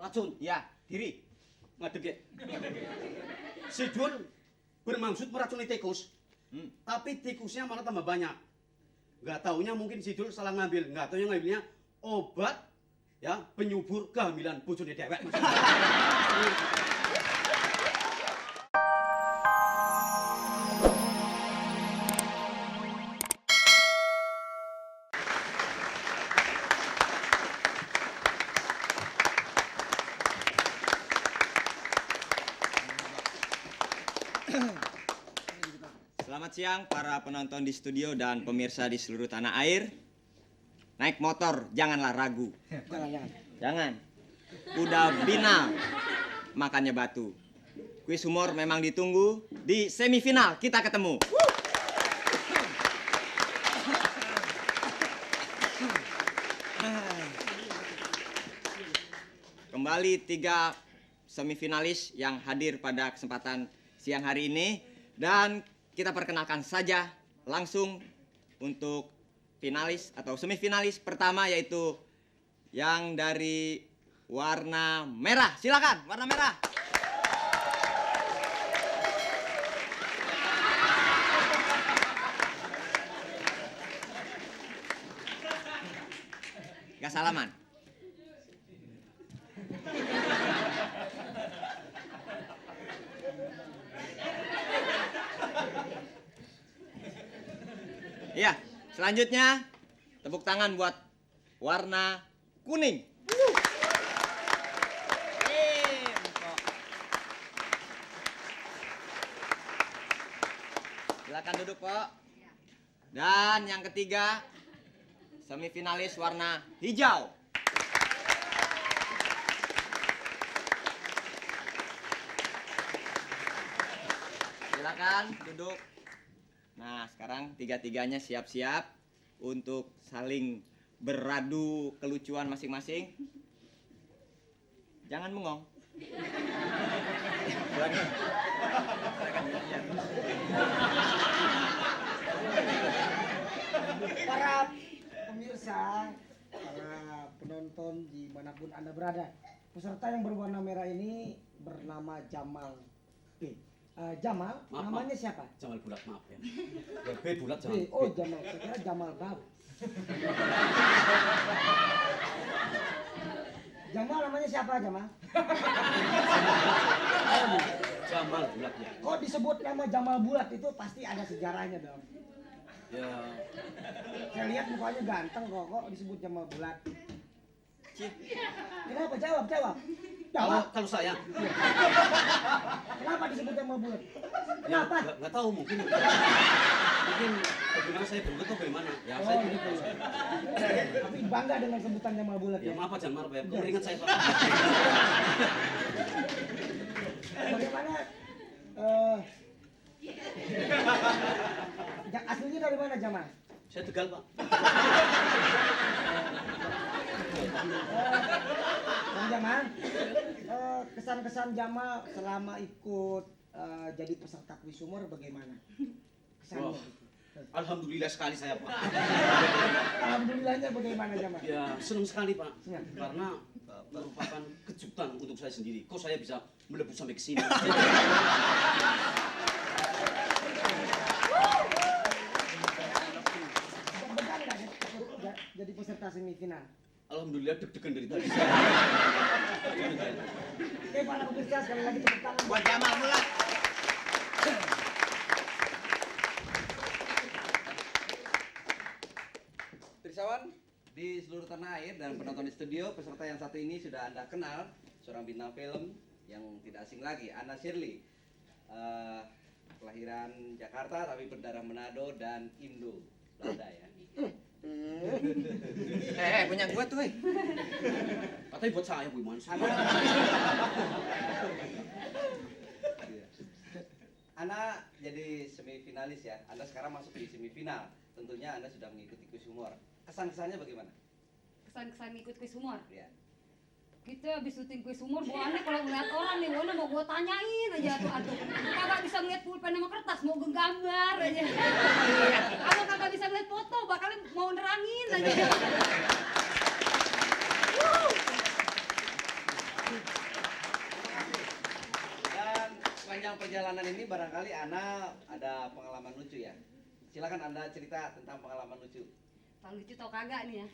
Racun. Ya, diri. Ngadeg ya. Si Dul bermaksud meracuni tikus. Tapi tikusnya malah tambah banyak. Nggak taunya mungkin si Dul salah ngambil. Nggak taunya ngambilnya obat ya penyubur kehamilan bojone dewek. Selamat siang para penonton di studio dan pemirsa di seluruh tanah air. Naik motor, janganlah ragu. Jangan. Udah binal, makannya batu. Kuis humor memang ditunggu. Di semifinal kita ketemu. Kembali 3 semifinalis yang hadir pada kesempatan siang hari ini. Dan kita perkenalkan saja langsung untuk finalis atau semifinalis pertama, yaitu yang dari warna merah. Silakan, warna merah. Gak salaman. Iya, selanjutnya tepuk tangan buat warna kuning. Silakan duduk, Pak. Dan yang ketiga, semifinalis warna hijau. Silakan duduk. Nah, sekarang tiga-tiganya siap-siap untuk saling beradu kelucuan masing-masing. Jangan bengong. Silakan. Para pemirsa, para penonton dimanapun Anda berada, peserta yang berwarna merah ini bernama Jamal B. Jamal, Maaf, namanya siapa? Jamal Bulat, maaf ya. B Bulat Jamal. B. Oh, Jamal. Saya kira Jamal Bab. Jamal namanya siapa, Jamal? Jamal Bulat ya. Kok disebut nama Jamal Bulat itu pasti ada sejarahnya dong. Ya. Saya lihat mukanya ganteng kok disebut Jamal Bulat. Kenapa? Jawab. Kalau saya, Kenapa disebut Jamal Bulat? ya Kenapa? nggak tahu mungkin bagaimana saya berbuat atau bagaimana. Ya Oh, saya gitu. Tapi bangga dengan sebutan Jamal Bulat ya ya. maaf Pak Jamal, Pak. Kok ingat saya Pak. Bagaimana? Aslinya dari mana, Jamal? Saya Tegal Pak. Bang Jamal, kesan-kesan Jamal selama ikut jadi peserta kuis humor bagaimana? Kesannya Wah. gitu. Alhamdulillah sekali saya Pak. Alhamdulillahnya bagaimana, Jamal? Ya senang sekali Pak. Senang. Karena merupakan kejutan untuk saya sendiri. Kok saya bisa melebur sampai ke sini? Benar nggak jadi peserta semifinal? Alhamdulillah deg-degan dari tadi. Oke, para pemirsa, sekali lagi tepuk tangan Buat Jamal Bulat. Pirsawan di seluruh tanah air dan penonton di studio, peserta yang satu ini sudah Anda kenal, seorang bintang film yang tidak asing lagi, Anna Shirley. Kelahiran Jakarta tapi berdarah Manado dan Indo Belanda ya. Punya gua tuh, Katanya buat saya Bu Iman. Anda jadi semifinalis ya. Anda sekarang masuk di semifinal. Tentunya Anda sudah mengikuti kuis humor. Kesan-kesannya bagaimana? Kesan-kesan ikut kuis humor. Ya. Kita habis syuting kuis humor, buahnya kalau ngeliat orang nih, buahnya mau gua tanyain aja tuh, aduh. Kagak bisa ngeliat pulpen sama kertas, mau gambar aja. Kalau kagak bisa ngeliat foto, bakal mau nerangin aja. perjalanan ini barangkali Ana ada pengalaman lucu ya. Silakan Anda cerita tentang pengalaman lucu. Tahu lucu tau kagak nih ya?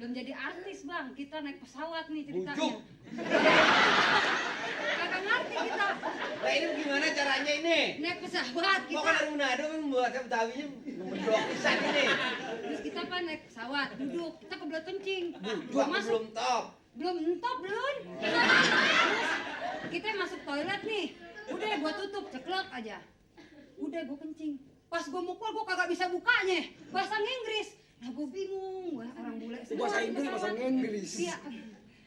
Belum jadi artis bang, kita naik pesawat nih ceritanya. Bujuk. Kagak ngerti kita. Nah ini gimana caranya ini? Naik pesawat Kok kita. kan dari Manado membuat Betawinya mendok pisan ini. Terus kita apa naik pesawat, duduk, kita kebelet kencing. Bujuk aku belum top. Belum entop belum. Terus kita masuk toilet nih. Udah gua tutup, ceklek aja. Udah gua kencing. Pas gua mau keluar gua kagak bisa bukanya. Bahasa Inggris. Nah gua bingung, wah orang bule semua. Bahasa di Inggris, pesawat. bahasa Inggris. Iya.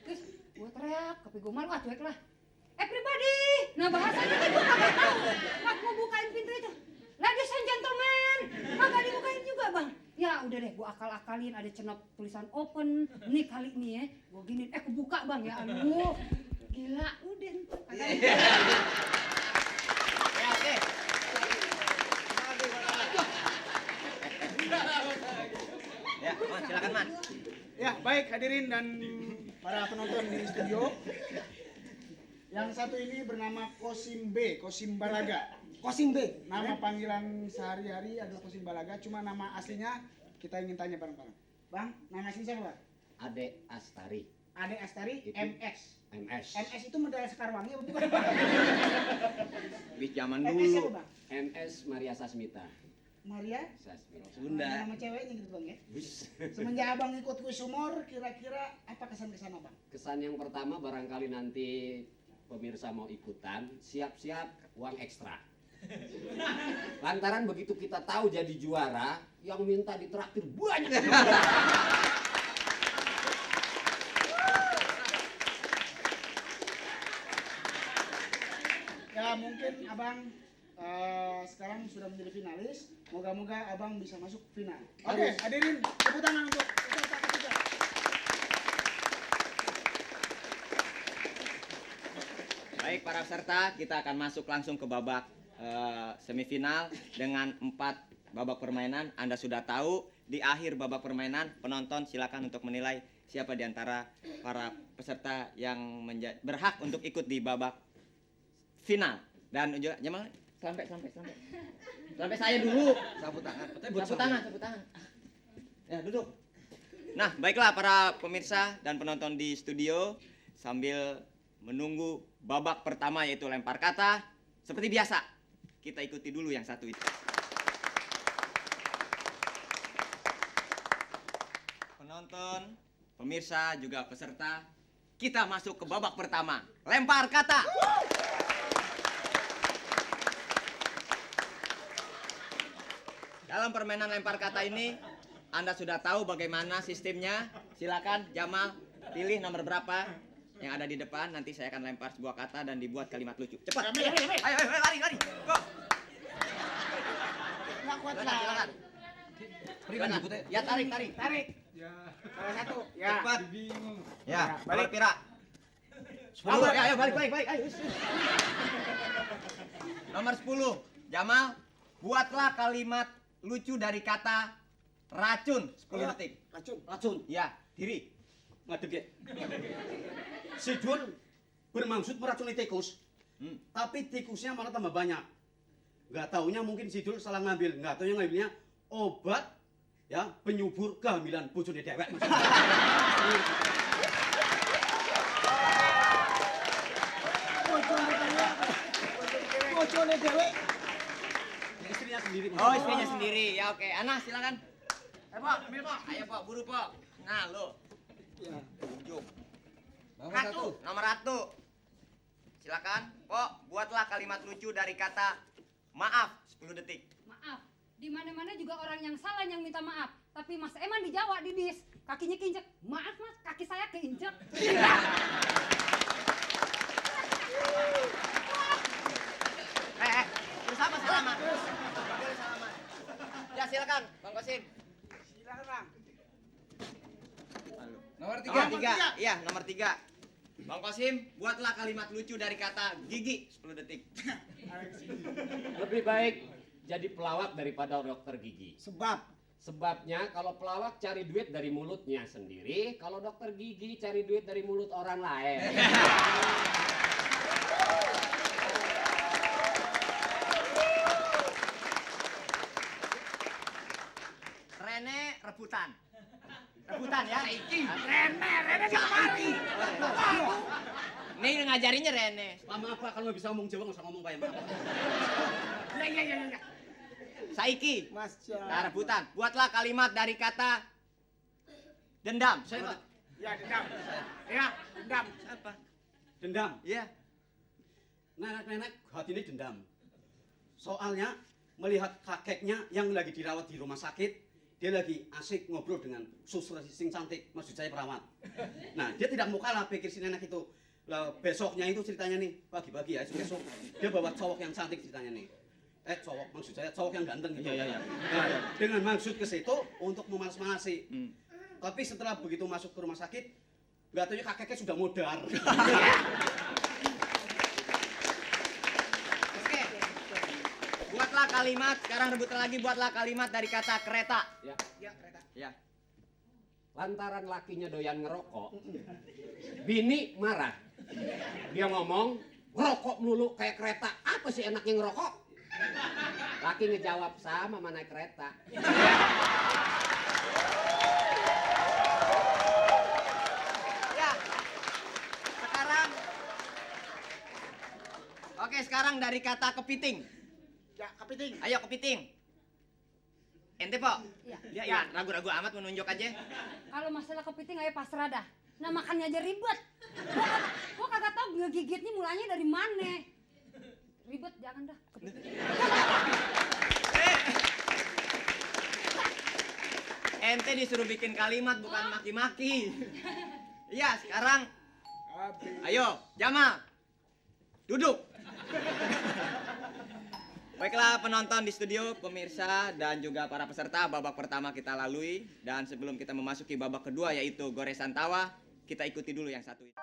Terus gua teriak, tapi gua malu, cuek lah. Everybody. Nah bahasanya kan gua kagak tahu. Pas mau bukain pintu itu. Ladies and gentlemen. Kagak dibukain juga bang. Ya udah deh, gua akal-akalin ada cenop tulisan open. Nih kali ini ya, gua giniin, kebuka bang ya, aduh. Gila, udah entar kagak. Ya, oke. Ya, Man, silakan Man. Ya, baik hadirin dan para penonton di studio. Yang satu ini bernama Kosim B, Kosim Balaga. Kosim B, nama panggilan sehari-hari adalah Kosim Balaga, cuma nama aslinya kita ingin tanya bareng-bareng. Bang, nama asli siapa, Bang? Ade Astari, Ade Astari, Itu. MS. MS. MS itu medali Sekarwangi apa bukan? Wih, zaman MS dulu. siapa, Bang? MS Maria Sasmita. Maria? Sasmita. Sunda. Nama ceweknya gitu, Bang ya. Bus. Semenjak Abang ikut kuis humor, kira-kira apa kesan-kesan Abang? Kesan yang pertama barangkali nanti pemirsa mau ikutan, siap-siap uang ekstra. Lantaran begitu kita tahu jadi juara, yang minta ditraktir banyak. Ya mungkin Abang sekarang sudah menjadi finalis. Moga-moga Abang bisa masuk final. Oke, hadirin tepuk tangan untuk peserta ketiga. Baik para peserta, kita akan masuk langsung ke babak semifinal dengan 4 babak permainan. Anda sudah tahu, di akhir babak permainan penonton silakan untuk menilai siapa di antara para peserta yang berhak untuk ikut di babak final. Dan juga Jamal sampai saya dulu. Sapu tangan. Sapu tangan. Ya, duduk. Nah, baiklah para pemirsa dan penonton di studio, sambil menunggu babak pertama yaitu lempar kata, seperti biasa, kita ikuti dulu yang satu itu. Penonton, pemirsa, juga peserta, kita masuk ke babak pertama, lempar kata. Dalam permainan lempar kata ini, Anda sudah tahu bagaimana sistemnya. Silakan Jamal, pilih nomor berapa yang ada di depan. Nanti saya akan lempar sebuah kata dan dibuat kalimat lucu. Cepat. Ayo, lari. Go. Nggak kuat Silakan, lah. silakan. Berikan jemputnya. Ya, tarik. Tarik. Ya. Salah satu. Ya. Cepat. Ya, balik. balik Pira. 10. Ayo, balik. Ayo. Nomor 10. Jamal, buatlah kalimat lucu dari kata racun 10 detik. Racun. Ya, diri. Ngadeg ya. Si Jun bermaksud meracuni tikus, tapi tikusnya malah tambah banyak. Nggak taunya mungkin si Jun salah ngambil, nggak taunya ngambilnya obat ya penyubur kehamilan bojone dewek. Bojone dewek. Istrinya sendiri. Oh, istrinya sendiri. Ya oke. Ana, silakan. Ayo, Pak, ambil, Pak. Ayo, Pak, buru, Pak. Nah, lo. Ya. Ujung. Nomor 1. Nomor 1. Silakan, Pok, buatlah kalimat lucu dari kata maaf 10 detik. Maaf, di mana-mana juga orang yang salah yang minta maaf. Tapi Mas Eman di Jawa di bis, kakinya keinjek. Maaf Mas, kaki saya keinjek. Bersama salaman. Boleh salaman. Ya, silakan, Bang Kosim. Silakan, Bang. Nomor 3. Nomor 3. Iya, nomor 3. Bang Kosim, buatlah kalimat lucu dari kata gigi 10 detik. Lebih baik jadi pelawak daripada dokter gigi. Sebab Sebabnya kalau pelawak cari duit dari mulutnya sendiri, kalau dokter gigi cari duit dari mulut orang lain. Rene rebutan. Rebutan ya. Rene kemari. Nih ngajarinnya Rene. Lama apa kalau nggak bisa ngomong Jawa nggak usah ngomong Pak ya. Maaf. Ya. Saiki. Mas Jan. Nah, rebutan. Buatlah kalimat dari kata dendam. Saya Pak. Ya, dendam. Ya, dendam. Apa? Dendam. Iya. Nenek hati ini dendam. Soalnya melihat kakeknya yang lagi dirawat di rumah sakit, dia lagi asik ngobrol dengan suster sing cantik, maksud saya perawat. Nah, dia tidak mau kalah pikir si nenek itu. Lah besoknya itu ceritanya nih, pagi-pagi ya, besok dia bawa cowok yang cantik ceritanya nih. Cowok, maksud saya cowok yang ganteng gitu. Iya. Nah, dengan maksud ke situ untuk memanas-manasi. Tapi setelah begitu masuk ke rumah sakit, nggak taunya kakeknya sudah modar. Oke. Buatlah kalimat, sekarang rebutan lagi buatlah kalimat dari kata kereta. Ya. Ya, kereta. Ya. Lantaran lakinya doyan ngerokok, bini marah. Dia ngomong, ngerokok melulu kayak kereta. Apa sih enaknya ngerokok? Laki ngejawab, sama mana naik kereta. Ya. Sekarang. Oke, sekarang dari kata kepiting. Ya, kepiting. Ayo kepiting. Ente, Po? Iya. Ya, ragu-ragu amat menunjuk aja. Kalau masalah kepiting ayo pasrah dah. Nah makannya aja ribet. Gua kagak tahu ngegigitnya mulanya dari mana. Ribet jangan dah kepiting. Ente disuruh bikin kalimat bukan maki-maki. Iya, sekarang ayo, Jamal. Duduk. Baiklah penonton di studio, pemirsa dan juga para peserta, babak pertama kita lalui dan sebelum kita memasuki babak kedua yaitu goresan tawa, kita ikuti dulu yang satu ini.